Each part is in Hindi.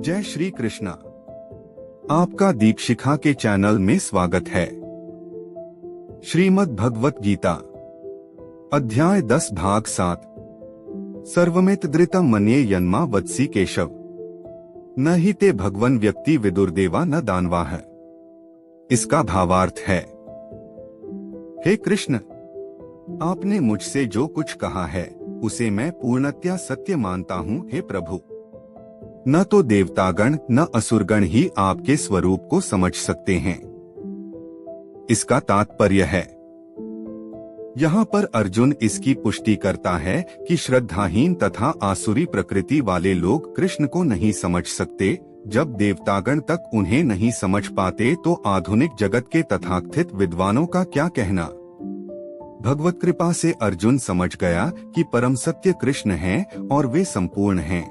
जय श्री कृष्णा। आपका दीपशिखा के चैनल में स्वागत है। श्रीमद् भगवत गीता अध्याय 10 भाग 7 सर्वमित धृतम मन्ये यन्मा वत्सी केशव न ही ते भगवन व्यक्ति विदुर्देवा न दानवा है। इसका भावार्थ है, हे कृष्ण, आपने मुझसे जो कुछ कहा है उसे मैं पूर्णतया सत्य मानता हूँ। हे प्रभु, न तो देवतागण न असुरगण ही आपके स्वरूप को समझ सकते हैं। इसका तात्पर्य है, यहाँ पर अर्जुन इसकी पुष्टि करता है कि श्रद्धाहीन तथा आसुरी प्रकृति वाले लोग कृष्ण को नहीं समझ सकते। जब देवतागण तक उन्हें नहीं समझ पाते तो आधुनिक जगत के तथाकथित विद्वानों का क्या कहना। भगवत कृपा से अर्जुन समझ गया कि परम सत्य कृष्ण हैं और वे संपूर्ण हैं।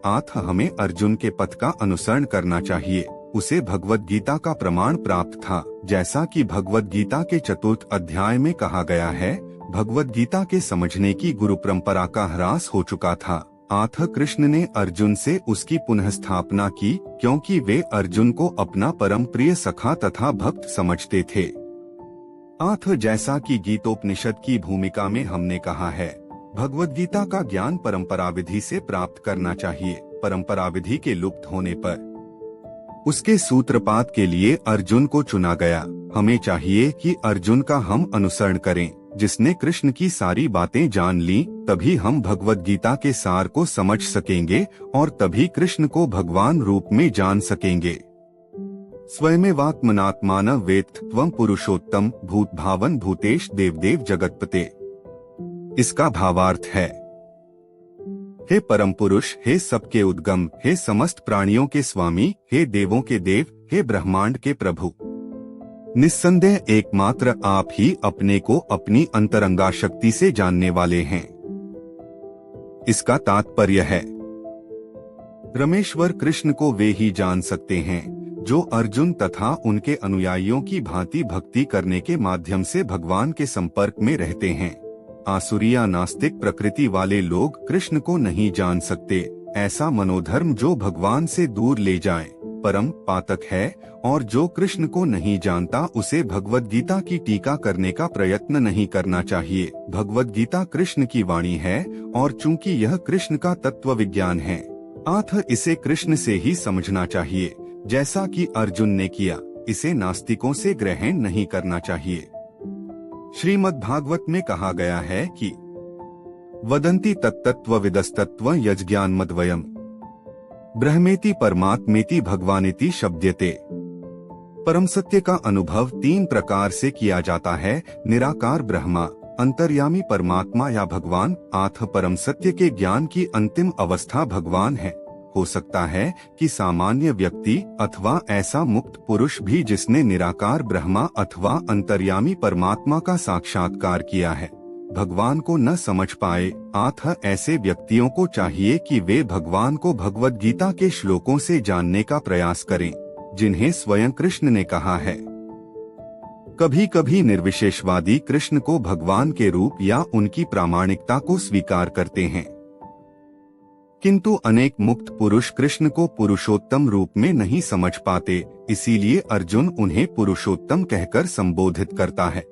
अतः हमें अर्जुन के पथ का अनुसरण करना चाहिए। उसे भगवत गीता का प्रमाण प्राप्त था। जैसा कि भगवत गीता के 4th अध्याय में कहा गया है, भगवत गीता के समझने की गुरु परंपरा का ह्रास हो चुका था। अतः कृष्ण ने अर्जुन से उसकी पुनः स्थापना की, क्योंकि वे अर्जुन को अपना परम प्रिय सखा तथा भक्त समझते थे। अतः जैसा कि गीतोपनिषद की भूमिका में हमने कहा है, भगवत गीता का ज्ञान परंपरा विधि से प्राप्त करना चाहिए। परंपरा विधि के लुप्त होने पर उसके सूत्रपात के लिए अर्जुन को चुना गया। हमें चाहिए कि अर्जुन का हम अनुसरण करें, जिसने कृष्ण की सारी बातें जान ली। तभी हम भगवत गीता के सार को समझ सकेंगे और तभी कृष्ण को भगवान रूप में जान सकेंगे। स्वयमेवात्मनात्मान वेत्थ त्वं पुरुषोत्तम भूत भावन भूतेश देवदेव जगतपते। इसका भावार्थ है, हे परम पुरुष, हे सबके उद्गम, हे समस्त प्राणियों के स्वामी, हे देवों के देव, हे ब्रह्मांड के प्रभु। निस्संदेह एकमात्र आप ही अपने को अपनी अंतरंगा शक्ति से जानने वाले हैं। इसका तात्पर्य है, रमेश्वर कृष्ण को वे ही जान सकते हैं जो अर्जुन तथा उनके अनुयायियों की भांति भक्ति करने के माध्यम से भगवान के संपर्क में रहते हैं। आसुरिया नास्तिक प्रकृति वाले लोग कृष्ण को नहीं जान सकते। ऐसा मनोधर्म जो भगवान से दूर ले जाए परम पातक है, और जो कृष्ण को नहीं जानता उसे भगवत गीता की टीका करने का प्रयत्न नहीं करना चाहिए। भगवत गीता कृष्ण की वाणी है और चूंकि यह कृष्ण का तत्व विज्ञान है, अतः इसे कृष्ण से ही समझना चाहिए। जैसा कि अर्जुन ने किया, इसे नास्तिकों से ग्रहण नहीं करना चाहिए। श्रीमद् भागवत में कहा गया है कि वदन्ति तत्तत्व विदस्तत्व यज्ञान मद्वयम् ब्रह्मेति परमात्मेति भगवानेति शब्द्यते। परम सत्य का अनुभव 3 प्रकार से किया जाता है, निराकार ब्रह्मा, अंतर्यामी परमात्मा या भगवान। अतः परम सत्य के ज्ञान की अंतिम अवस्था भगवान है। हो सकता है कि सामान्य व्यक्ति अथवा ऐसा मुक्त पुरुष भी जिसने निराकार ब्रह्मा अथवा अंतर्यामी परमात्मा का साक्षात्कार किया है, भगवान को न समझ पाए। अतः ऐसे व्यक्तियों को चाहिए कि वे भगवान को भगवत गीता के श्लोकों से जानने का प्रयास करें, जिन्हें स्वयं कृष्ण ने कहा है। कभी कभी निर्विशेषवादी कृष्ण को भगवान के रूप या उनकी प्रामाणिकता को स्वीकार करते हैं, किंतु अनेक मुक्त पुरुष कृष्ण को पुरुषोत्तम रूप में नहीं समझ पाते। इसीलिए अर्जुन उन्हें पुरुषोत्तम कहकर संबोधित करता है।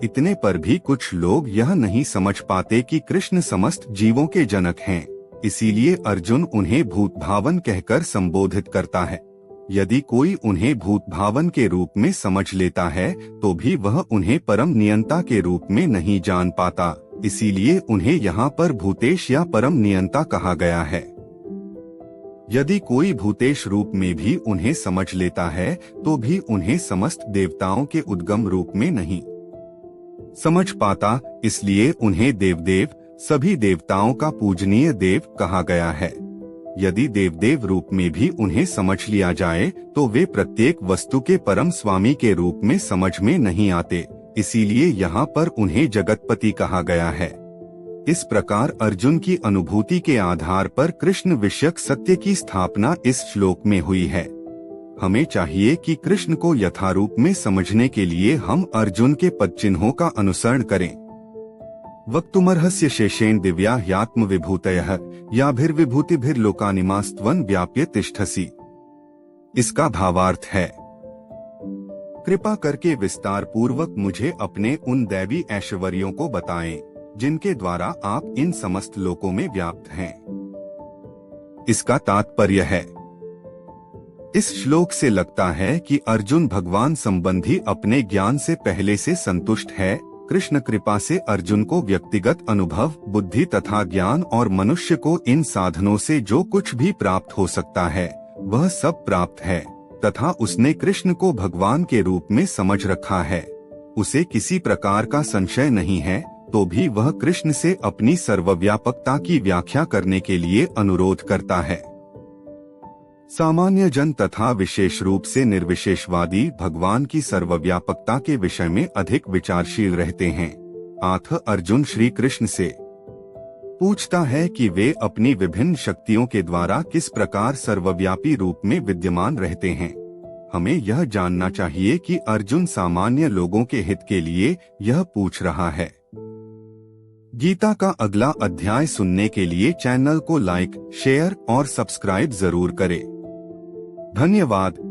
इतने पर भी कुछ लोग यह नहीं समझ पाते कि कृष्ण समस्त जीवों के जनक हैं। इसीलिए अर्जुन उन्हें भूत भावन कहकर संबोधित करता है। यदि कोई उन्हें भूत भावन के रूप में समझ लेता है तो भी वह उन्हें परम नियंता के रूप में नहीं जान पाता। इसीलिए उन्हें यहाँ पर भूतेश या परम नियंता कहा गया है। यदि कोई भूतेश रूप में भी उन्हें समझ लेता है तो भी उन्हें समस्त देवताओं के उद्गम रूप में नहीं समझ पाता। इसलिए उन्हें देवदेव, सभी देवताओं का पूजनीय देव कहा गया है। यदि देवदेव रूप में भी उन्हें समझ लिया जाए तो वे प्रत्येक वस्तु के परम स्वामी के रूप में समझ में नहीं आते। इसीलिए यहाँ पर उन्हें जगतपति कहा गया है। इस प्रकार अर्जुन की अनुभूति के आधार पर कृष्ण विषयक सत्य की स्थापना इस श्लोक में हुई है। हमें चाहिए कि कृष्ण को यथारूप में समझने के लिए हम अर्जुन के पदचिन्हों का अनुसरण करें। वक्तुमर्हस्य शेषेण दिव्या ह्यात्म विभूतयः याभिर्विभूतिभिर्लोकानिमास्त्वं व्याप्य तिष्ठसि। इसका भावार्थ है, कृपा करके विस्तार पूर्वक मुझे अपने उन दैवी ऐश्वर्यों को बताएं, जिनके द्वारा आप इन समस्त लोकों में व्याप्त हैं। इसका तात्पर्य है, इस श्लोक से लगता है कि अर्जुन भगवान संबंधी अपने ज्ञान से पहले से संतुष्ट है। कृष्ण कृपा से अर्जुन को व्यक्तिगत अनुभव, बुद्धि तथा ज्ञान और मनुष्य को इन साधनों से जो कुछ भी प्राप्त हो सकता है वह सब प्राप्त है, तथा उसने कृष्ण को भगवान के रूप में समझ रखा है। उसे किसी प्रकार का संशय नहीं है, तो भी वह कृष्ण से अपनी सर्वव्यापकता की व्याख्या करने के लिए अनुरोध करता है। सामान्य जन तथा विशेष रूप से निर्विशेषवादी भगवान की सर्वव्यापकता के विषय में अधिक विचारशील रहते हैं। अतः अर्जुन श्री कृष्ण से पूछता है कि वे अपनी विभिन्न शक्तियों के द्वारा किस प्रकार सर्वव्यापी रूप में विद्यमान रहते हैं। हमें यह जानना चाहिए कि अर्जुन सामान्य लोगों के हित के लिए यह पूछ रहा है। गीता का अगला अध्याय सुनने के लिए चैनल को लाइक, शेयर और सब्सक्राइब जरूर करें। धन्यवाद।